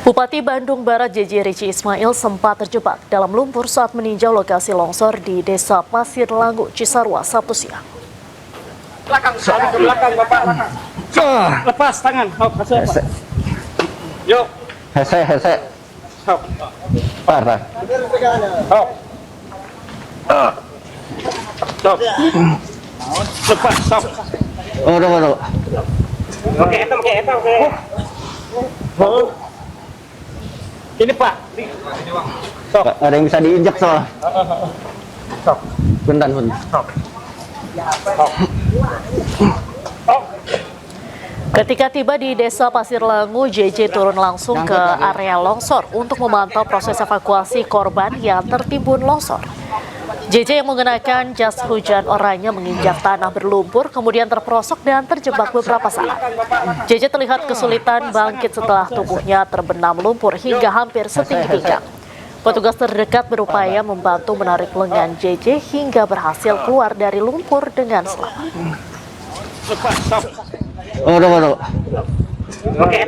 Bupati Bandung Barat JJ Rici Ismail sempat terjebak dalam lumpur saat meninjau lokasi longsor di Desa Pasir Langu, Cisarua, Sabtu siang. Belakang, saling ke belakang, Bapak. Lepas tangan. Hese. Yuk. Hese. Parah. Stop. Lepas, stop. Udah. Oke. Ini Pak. Stop. Ada yang bisa diinjak soal. Stop. Bentar. Stop. Ketika tiba di Desa Pasir Langu, JJ turun langsung ke area longsor untuk memantau proses evakuasi korban yang tertimbun longsor. JJ yang menggunakan jas hujan oranye menginjak tanah berlumpur, kemudian terperosok dan terjebak beberapa saat. JJ terlihat kesulitan bangkit setelah tubuhnya terbenam lumpur hingga hampir setinggi pinggang. Petugas terdekat berupaya membantu menarik lengan JJ hingga berhasil keluar dari lumpur dengan selamat. Udah. Oke.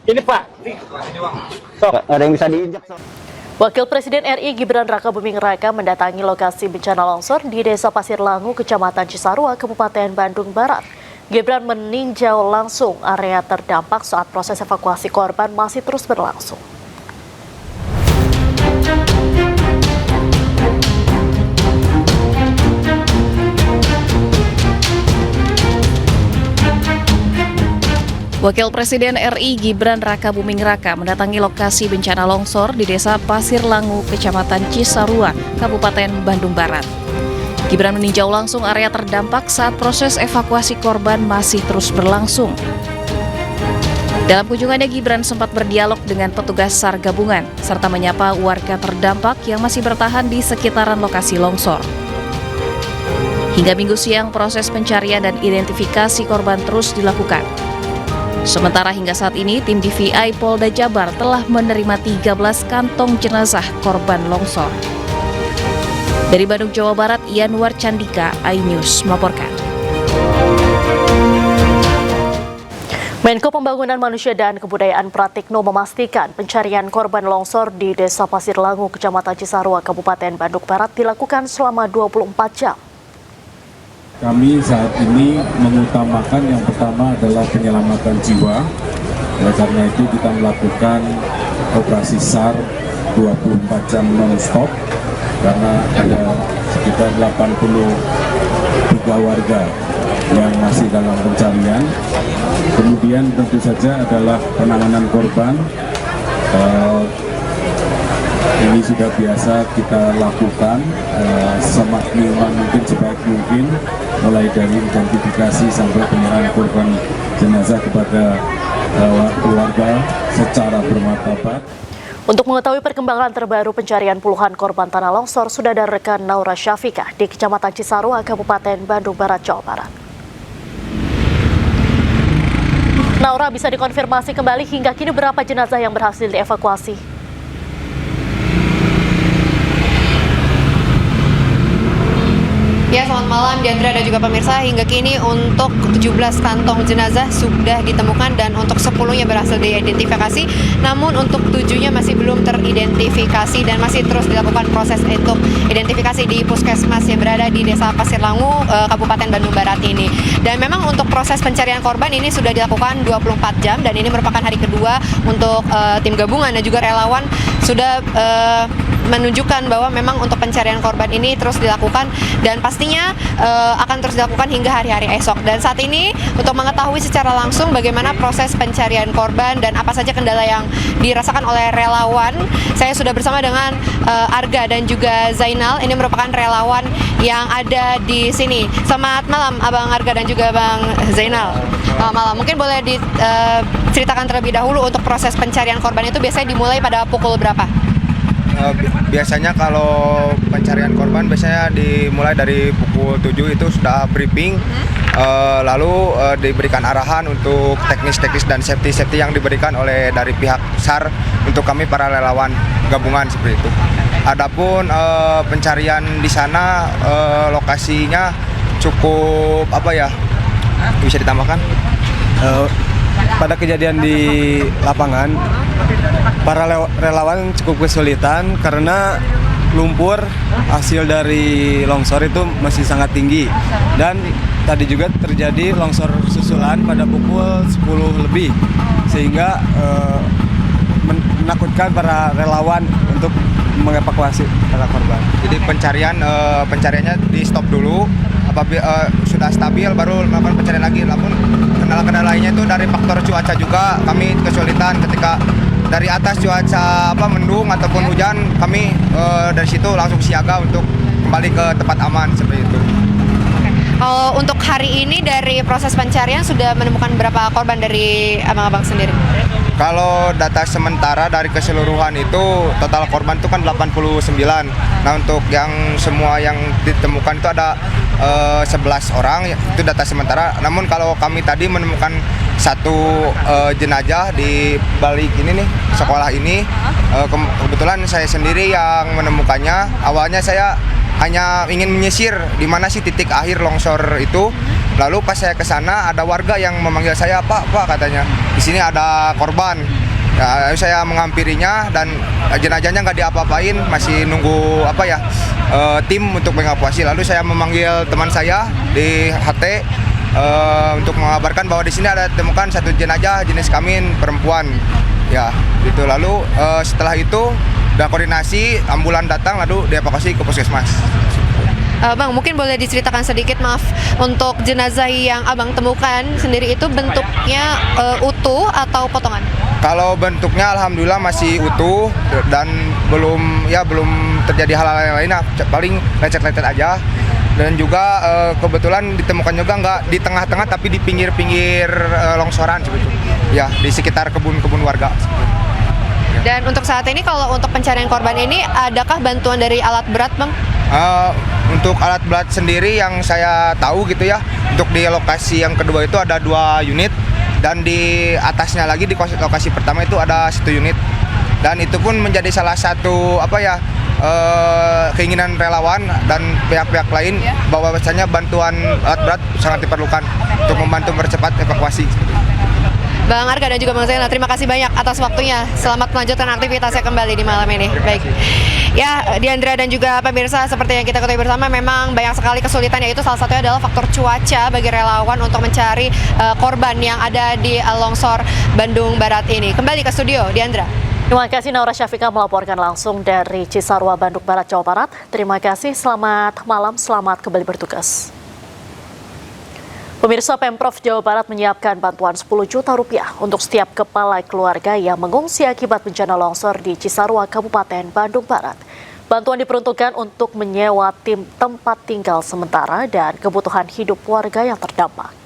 Ini Pak. Stop. Ada yang bisa diinjak soal. Wakil Presiden RI Gibran Raka Buming Raka mendatangi lokasi bencana longsor di Desa Pasir Langu, Kecamatan Cisarua, Kabupaten Bandung Barat. Gibran meninjau langsung area terdampak saat proses evakuasi korban masih terus berlangsung. Wakil Presiden RI Gibran Raka Buming Raka mendatangi lokasi bencana longsor di Desa Pasir Langu, Kecamatan Cisarua, Kabupaten Bandung Barat. Gibran meninjau langsung area terdampak saat proses evakuasi korban masih terus berlangsung. Dalam kunjungannya, Gibran sempat berdialog dengan petugas SAR gabungan, serta menyapa warga terdampak yang masih bertahan di sekitaran lokasi longsor. Hingga Minggu siang, proses pencarian dan identifikasi korban terus dilakukan. Sementara hingga saat ini, tim DVI Polda Jabar telah menerima 13 kantong jenazah korban longsor. Dari Bandung, Jawa Barat, Yanwar Candika, iNews melaporkan. Menko Pembangunan Manusia dan Kebudayaan Pratikno memastikan pencarian korban longsor di Desa Pasir Langu, Kecamatan Cisarua, Kabupaten Bandung Barat dilakukan selama 24 jam. Kami saat ini mengutamakan yang pertama adalah penyelamatan jiwa. Karena itu kita melakukan operasi SAR 24 jam non-stop karena ada sekitar 83 warga yang masih dalam pencarian. Kemudian tentu saja adalah penanganan korban. Ini sudah biasa kita lakukan semaksimal mungkin, sebaik mungkin, mulai dari identifikasi sampai penyerahan korban jenazah kepada keluarga secara bermartabat. Untuk mengetahui perkembangan terbaru pencarian puluhan korban tanah longsor, sudah ada rekan Naura Syafiqah di Kecamatan Cisarua, Kabupaten Bandung Barat, Jawa Barat. Naura, bisa dikonfirmasi kembali hingga kini berapa jenazah yang berhasil dievakuasi? Ya, selamat malam Diandra dan juga pemirsa. Hingga kini untuk 17 kantong jenazah sudah ditemukan dan untuk 10-nya berhasil diidentifikasi. Namun untuk 7-nya masih belum teridentifikasi dan masih terus dilakukan proses untuk identifikasi di puskesmas yang berada di Desa Pasir Langu, Kabupaten Bandung Barat ini. Dan memang untuk proses pencarian korban ini sudah dilakukan 24 jam dan ini merupakan hari kedua untuk tim gabungan dan juga relawan sudah menunjukkan bahwa memang untuk pencarian korban ini terus dilakukan dan pastinya akan terus dilakukan hingga hari-hari esok. Dan saat ini untuk mengetahui secara langsung bagaimana proses pencarian korban dan apa saja kendala yang dirasakan oleh relawan, saya sudah bersama dengan Arga dan juga Zainal. Ini merupakan relawan yang ada di sini. Selamat malam Abang Arga dan juga Bang Zainal. Malam, mungkin boleh diceritakan terlebih dahulu untuk proses pencarian korban itu biasanya dimulai pada pukul berapa? Biasanya kalau pencarian korban biasanya dimulai dari pukul 7 itu sudah briefing, lalu diberikan arahan untuk teknis-teknis dan safety yang diberikan oleh dari pihak SAR untuk kami para relawan gabungan seperti itu. Adapun pencarian di sana lokasinya cukup bisa ditambahkan? pada kejadian di lapangan, para relawan cukup kesulitan karena lumpur hasil dari longsor itu masih sangat tinggi, dan tadi juga terjadi longsor susulan pada pukul 10 lebih sehingga menakutkan para relawan untuk mengevakuasi para korban. Jadi pencariannya di stop dulu, apabila sudah stabil baru melakukan pencarian lagi. Namun kendala-kendala lainnya itu dari faktor cuaca juga, kami kesulitan ketika dari atas cuaca mendung ataupun hujan, kami dari situ langsung siaga untuk kembali ke tempat aman seperti itu. Kalau untuk hari ini dari proses pencarian sudah menemukan berapa korban dari abang-abang sendiri? Kalau data sementara dari keseluruhan itu total korban itu kan 89. Nah, untuk yang semua yang ditemukan itu ada 11 orang, itu data sementara. Namun kalau kami tadi menemukan satu jenazah di balik ini nih, sekolah ini, kebetulan saya sendiri yang menemukannya. Awalnya saya hanya ingin menyisir di mana sih titik akhir longsor itu. Lalu pas saya ke sana ada warga yang memanggil saya, Pak, katanya di sini ada korban. Ya, saya menghampirinya dan jenazahnya nggak diapa-apain, masih nunggu tim untuk mengevakuasi. Lalu saya memanggil teman saya di HT untuk mengabarkan bahwa di sini ada temukan satu jenazah jenis kelamin perempuan. Ya, gitu. Lalu setelah itu udah koordinasi, ambulan datang lalu dievakuasi ke puskesmas. Bang, mungkin boleh diceritakan sedikit, maaf, untuk jenazah yang abang temukan sendiri itu bentuknya utuh atau potongan? Kalau bentuknya alhamdulillah masih utuh dan belum terjadi hal-hal lain, paling lecet-lecet aja. Dan juga kebetulan ditemukan juga nggak di tengah-tengah tapi di pinggir-pinggir longsoran seperti itu. Ya, di sekitar kebun-kebun warga. Dan untuk saat ini kalau untuk pencarian korban ini adakah bantuan dari alat berat, Bang? Untuk alat berat sendiri yang saya tahu gitu ya, untuk di lokasi yang kedua itu ada 2 unit, dan di atasnya lagi di lokasi pertama itu ada 1 unit, dan itu pun menjadi salah satu keinginan relawan dan pihak-pihak lain bahwa bahwasanya bantuan alat berat sangat diperlukan untuk membantu mempercepat evakuasi. Bang Arga dan juga Bang Zainal, terima kasih banyak atas waktunya. Selamat melanjutkan aktivitasnya kembali di malam ini. Baik. Ya, Diandra dan juga pemirsa, seperti yang kita ketahui bersama, memang banyak sekali kesulitan, yaitu salah satunya adalah faktor cuaca bagi relawan untuk mencari korban yang ada di longsor Bandung Barat ini. Kembali ke studio, Diandra. Terima kasih Naura Syafika melaporkan langsung dari Cisarua, Bandung Barat, Jawa Barat. Terima kasih, selamat malam, selamat kembali bertugas. Pemirsa, Pemprov Jawa Barat menyiapkan bantuan 10 juta rupiah untuk setiap kepala keluarga yang mengungsi akibat bencana longsor di Cisarua, Kabupaten Bandung Barat. Bantuan diperuntukkan untuk menyewa tim tempat tinggal sementara dan kebutuhan hidup warga yang terdampak.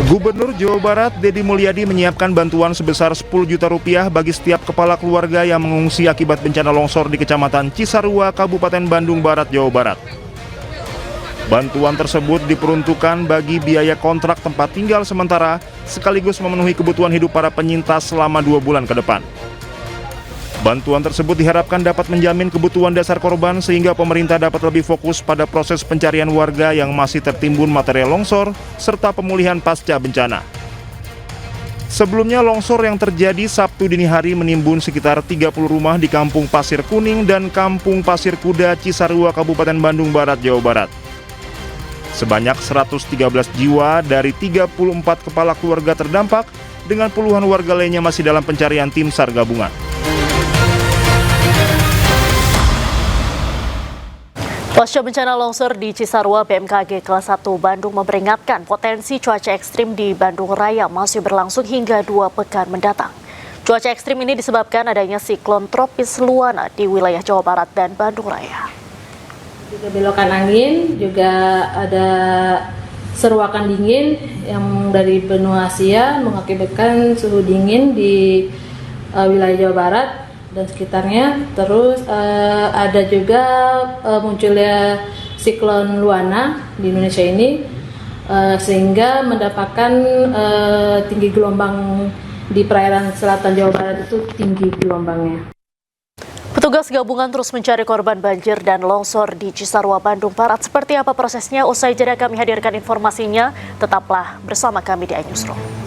Gubernur Jawa Barat Deddy Mulyadi menyiapkan bantuan sebesar 10 juta rupiah bagi setiap kepala keluarga yang mengungsi akibat bencana longsor di Kecamatan Cisarua, Kabupaten Bandung Barat, Jawa Barat. Bantuan tersebut diperuntukkan bagi biaya kontrak tempat tinggal sementara sekaligus memenuhi kebutuhan hidup para penyintas selama 2 bulan ke depan. Bantuan tersebut diharapkan dapat menjamin kebutuhan dasar korban sehingga pemerintah dapat lebih fokus pada proses pencarian warga yang masih tertimbun material longsor serta pemulihan pasca bencana. Sebelumnya longsor yang terjadi Sabtu dini hari menimbun sekitar 30 rumah di Kampung Pasir Kuning dan Kampung Pasir Kuda, Cisarua, Kabupaten Bandung Barat, Jawa Barat. Sebanyak 113 jiwa dari 34 kepala keluarga terdampak dengan puluhan warga lainnya masih dalam pencarian tim SAR gabungan. Pasca bencana longsor di Cisarua, BMKG kelas 1 Bandung memperingatkan potensi cuaca ekstrim di Bandung Raya masih berlangsung hingga 2 pekan mendatang. Cuaca ekstrim ini disebabkan adanya siklon tropis Luana di wilayah Jawa Barat dan Bandung Raya. Juga belokan angin, juga ada seruakan dingin yang dari benua Asia mengakibatkan suhu dingin di wilayah Jawa Barat dan sekitarnya. Terus ada juga munculnya siklon Luana di Indonesia ini sehingga mendapatkan tinggi gelombang di perairan selatan Jawa Barat itu tinggi gelombangnya. Petugas gabungan terus mencari korban banjir dan longsor di Cisarua, Bandung Barat. Seperti apa prosesnya? Usai jeda kami hadirkan informasinya. Tetaplah bersama kami di iNewsroom.